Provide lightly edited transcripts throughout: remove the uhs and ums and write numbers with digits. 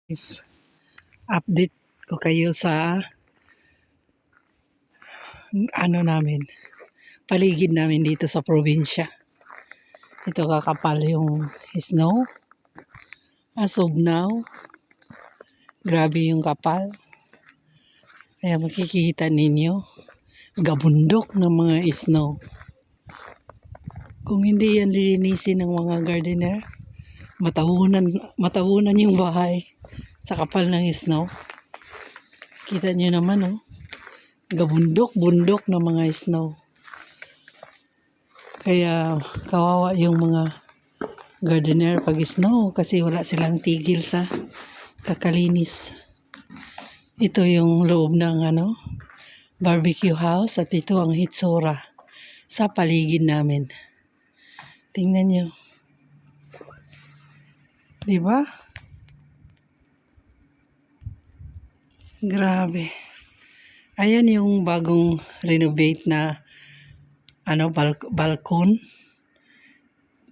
Is update ko kayo sa namin, paligid namin dito sa probinsya. Ito kakapal yung snow. As of now, grabe yung kapal. Kaya makikita ninyo, gabundok ng mga snow. Kung hindi yan lilinisin ng mga gardener, matabunan yung bahay sa kapal ng snow. Kita nyo naman, oh. Gabundok-bundok ng mga snow. Kaya kawawa yung mga gardener pag snow kasi wala silang tigil sa kakalinis. Ito yung loob ng barbecue house at ito ang hitsura sa paligid namin. Tingnan nyo. Diba? Grabe. Ayan yung bagong renovate na balkon.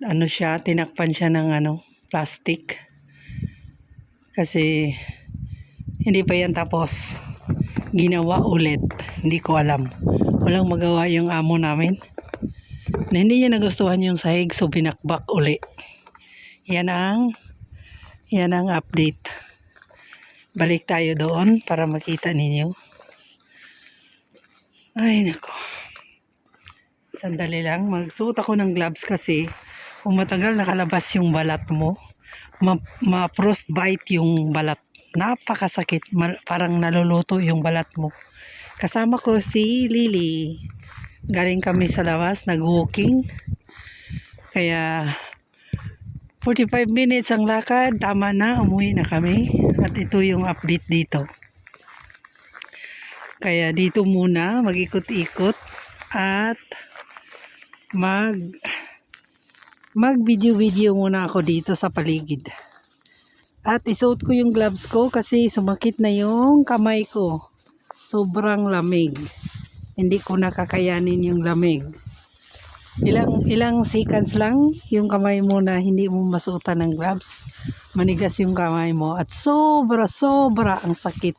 Siya, tinakpan siya ng plastic. Kasi hindi pa yan tapos. Ginawa ulit. Hindi ko alam. Walang magawa yung amo namin. Na hindi niya nagustuhan yung sahig, so binakbak uli. Yan ang update. Balik tayo doon para makita ninyo. Ay, nako. Sandali lang. Magsuot ako ng gloves kasi kung matagal nakalabas yung balat mo, ma-frostbite yung balat. Napakasakit. Parang naluluto yung balat mo. Kasama ko si Lily. Galing kami sa labas, nag-walking. Kaya 45 minutes ang lakad. Tama na, umuwi na kami. At ito yung update dito. Kaya dito muna, mag-ikot-ikot at mag-video-video muna ako dito sa paligid. At isuot ko yung gloves ko kasi sumakit na yung kamay ko. Sobrang lamig. Hindi ko nakakayanin yung lamig. Ilang seconds lang yung kamay mo na hindi mo masuotan ng gloves. Manigas yung kamay mo at sobra ang sakit.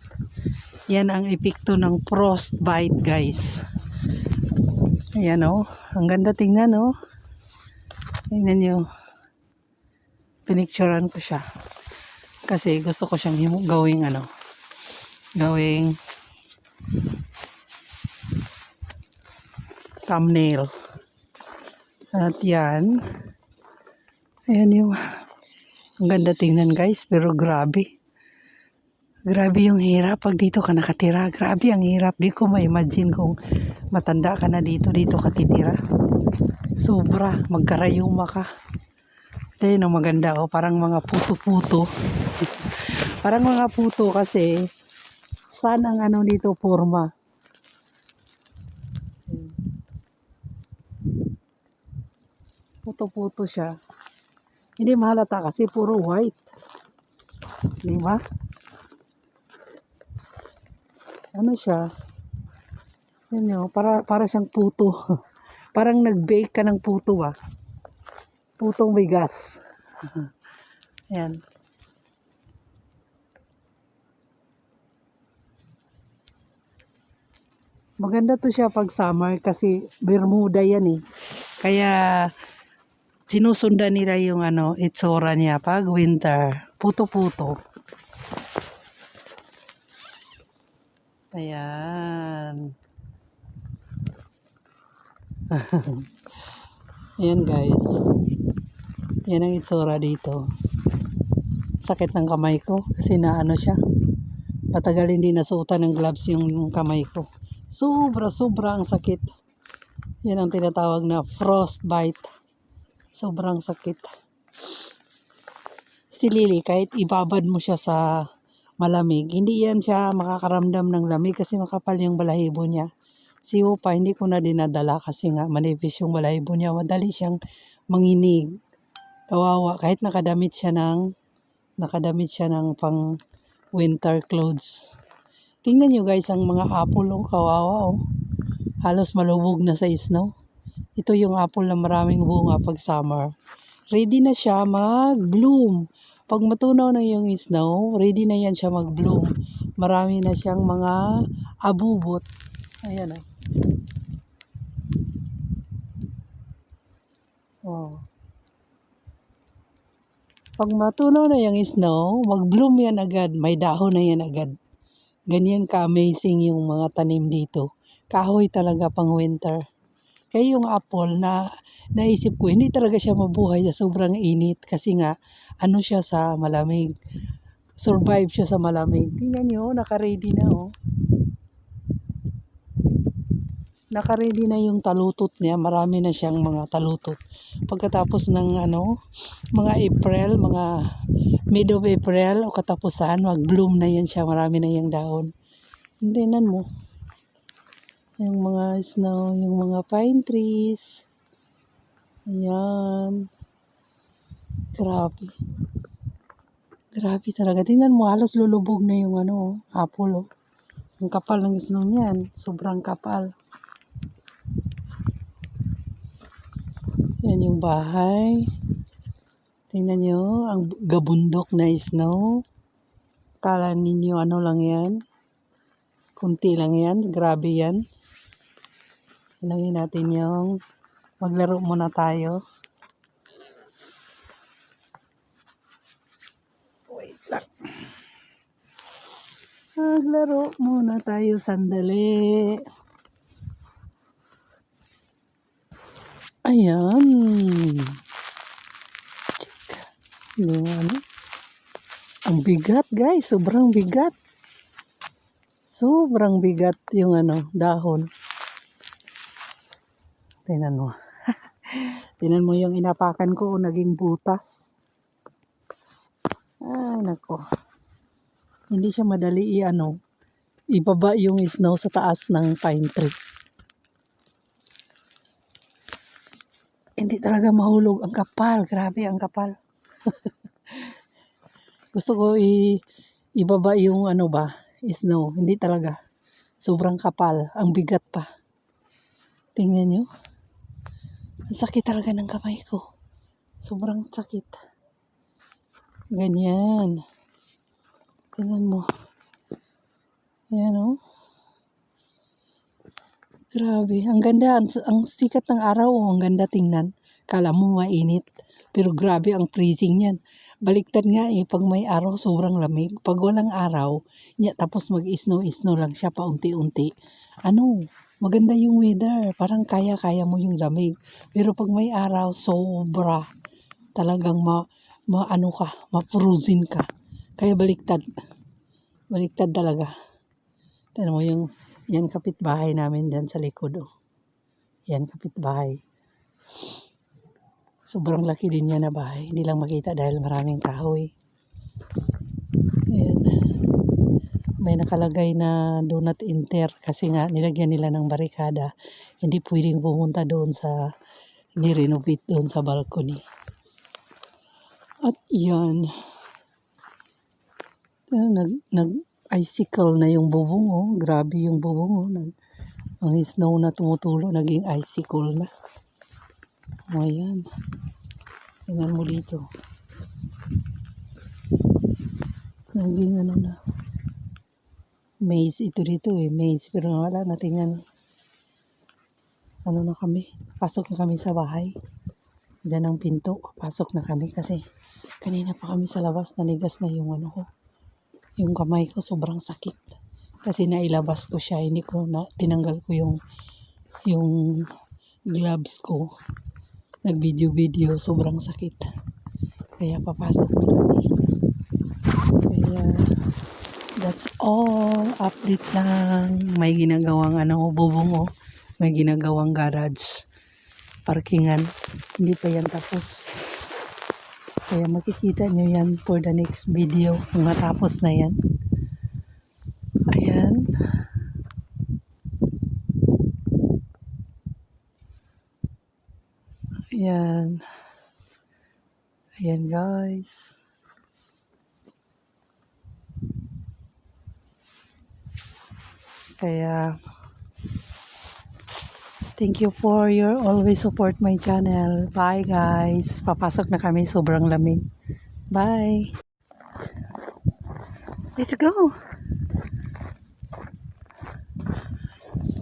Yan ang epekto ng frostbite, guys. Ayan, oh. Ang ganda tingnan, oh. Tingnan nyo. Pinicturean ko siya. Kasi gusto ko siyang gawing thumbnail. At yan. Ayan yung ang ganda tingnan, guys. Pero grabe. Grabe yung hirap pag dito ka nakatira. Grabe ang hirap. Di ko ma-imagine kung matanda ka na dito ka titira. Sobra. Magkarayuma ka. Ito yun ang maganda, oh. Parang mga puto-puto. Parang mga puto kasi saan ang dito forma. Puto-puto siya. Hindi mahalata kasi puro white. Di ba? Ano siya? Yan yun, para siyang puto. Parang nag-bake ka ng puto, ah. Putong may gas. Yan. Maganda to siya pag summer kasi Bermuda yan eh. Kaya sinusundan nila yung itsura niya pag winter. Puto-puto. Ayan. Ayan, guys. Yan ang itsura dito. Sakit ng kamay ko kasi siya. Matagal hindi nasuotan ng gloves yung kamay ko. Sobra ang sakit. Yan ang tinatawag na frostbite. Sobrang sakit. Si Lily, kahit ibabad mo siya sa malamig, hindi yan siya makakaramdam ng lamig kasi makapal yung balahibo niya. Si Upa, hindi ko na dinadala kasi nga manipis yung balahibo niya. Madali siyang manginig. Kawawa, kahit nakadamit siya ng pang winter clothes. Tingnan nyo, guys, ang mga apple, oh, kawawa, oh. Halos malubog na sa snow. Ito yung apple na maraming bunga pag summer. Ready na siya mag-bloom. Pag matunaw na yung snow, ready na yan siya mag-bloom. Marami na siyang mga abubot. Ayan o. Oh. Pag matunaw na yung snow, mag-bloom yan agad. May dahon na yan agad. Ganyan ka-amazing yung mga tanim dito. Kahoy talaga pang winter. Kaya yung apple na naisip ko, hindi talaga siya mabuhay sa sobrang init kasi nga ano siya sa malamig. Survive siya sa malamig. Tingnan nyo, naka-ready na oh. Naka-ready na yung talutot niya. Marami na siyang mga talutot. Pagkatapos ng mga April, mga mid of April o katapusan, mag-bloom na yan siya. Marami na yung dahon. Tingnan mo. Yung mga snow, yung mga pine trees. Ayan. Grabe. Grabe talaga. Tingnan mo, halos lulubog na yung apple. Oh. Ang kapal ng snow niyan. Sobrang kapal. Yan yung bahay. Tingnan nyo, ang gabundok na snow. Kala ninyo ano lang yan. Kunti lang yan. Grabe yan. Hinawin natin yung maglaro muna tayo. Wait lang. Maglaro muna tayo sandali. Ayan. Check. Hindi mo Ang bigat guys. Sobrang bigat. Sobrang bigat yung dahon. Tingnan mo. Tingnan mo yung inapakan ko, naging butas. Ay, nako. Hindi siya madali ibaba yung snow sa taas ng pine tree. Hindi talaga mahulog. Ang kapal. Grabe, ang kapal. Gusto ko ibaba yung snow. Hindi talaga. Sobrang kapal. Ang bigat pa. Tingnan nyo. Ang sakit talaga ng kamay ko. Sobrang sakit. Ganyan. Tingnan mo. Ayan o. Grabe. Ang ganda. Ang sikat ng araw. Ang ganda tingnan. Kala mo mainit. Pero grabe ang freezing yan. Baliktad nga pag may araw sobrang lamig. Pag walang araw, tapos mag-snow lang siya paunti-unti. Maganda yung weather. Parang kaya-kaya mo yung lamig. Pero pag may araw, sobra. Talagang ma-frozen ka. Kaya baliktad. Baliktad talaga. Tignan mo yan kapitbahay namin dyan sa likod. Oh. Yan kapitbahay. Sobrang laki din yan na bahay. Hindi lang makita dahil maraming kahoy. Ayan. May nakalagay na do not enter kasi nga nilagyan nila ng barikada. Hindi pwedeng pumunta doon ni-renovate doon sa balcony. At yan. Nag-icicle na yung bubong. Oh. Grabe yung bubong. Oh. Ang snow na tumutulo, naging icicle na. Ayan. Tingnan mo dito. Naging na. Maze ito dito maze. Pero wala na, tingnan. Na kami. Pasok na kami sa bahay. Diyan ang pinto. Pasok na kami kasi kanina pa kami sa labas. Nanigas na yung ko. Yung kamay ko sobrang sakit. Kasi nailabas ko siya. Hindi ko tinanggal ko yung gloves ko. Nag-video. Sobrang sakit. Kaya papasok na kami. Kaya that's all. Update lang. May ginagawang bubong. May ginagawang garage. Parkingan. Hindi pa yan tapos. Kaya makikita nyo yan for the next video. Kung natapos na yan. Ayan. Ayan. Ayan guys. Kaya thank you for your always support my channel. Bye guys. Papasok na kami, sobrang lamig. Bye. Let's go.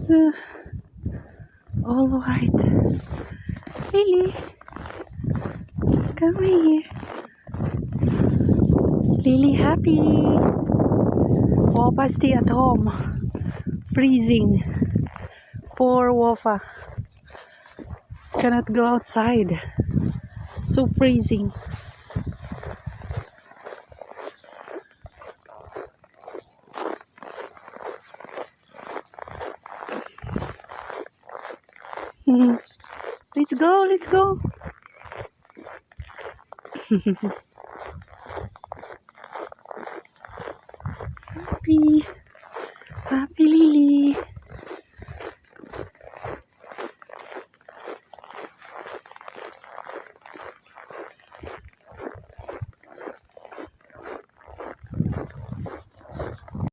The all white. Lily, come here. Lily happy. Wafa stay at home. Freezing. Poor Wafa. Cannot go outside. So freezing. Let's go, let's go. Happy. Happy Lily.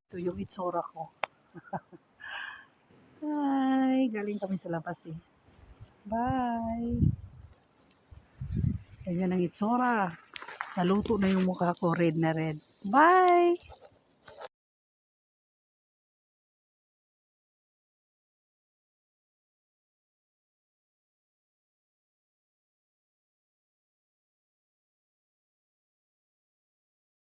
Ito yung itsura ko. Hi, galing kami sa labas eh. Bye. Ganyan ang itsura. Naluto na yung mukha ko, red na red. Bye.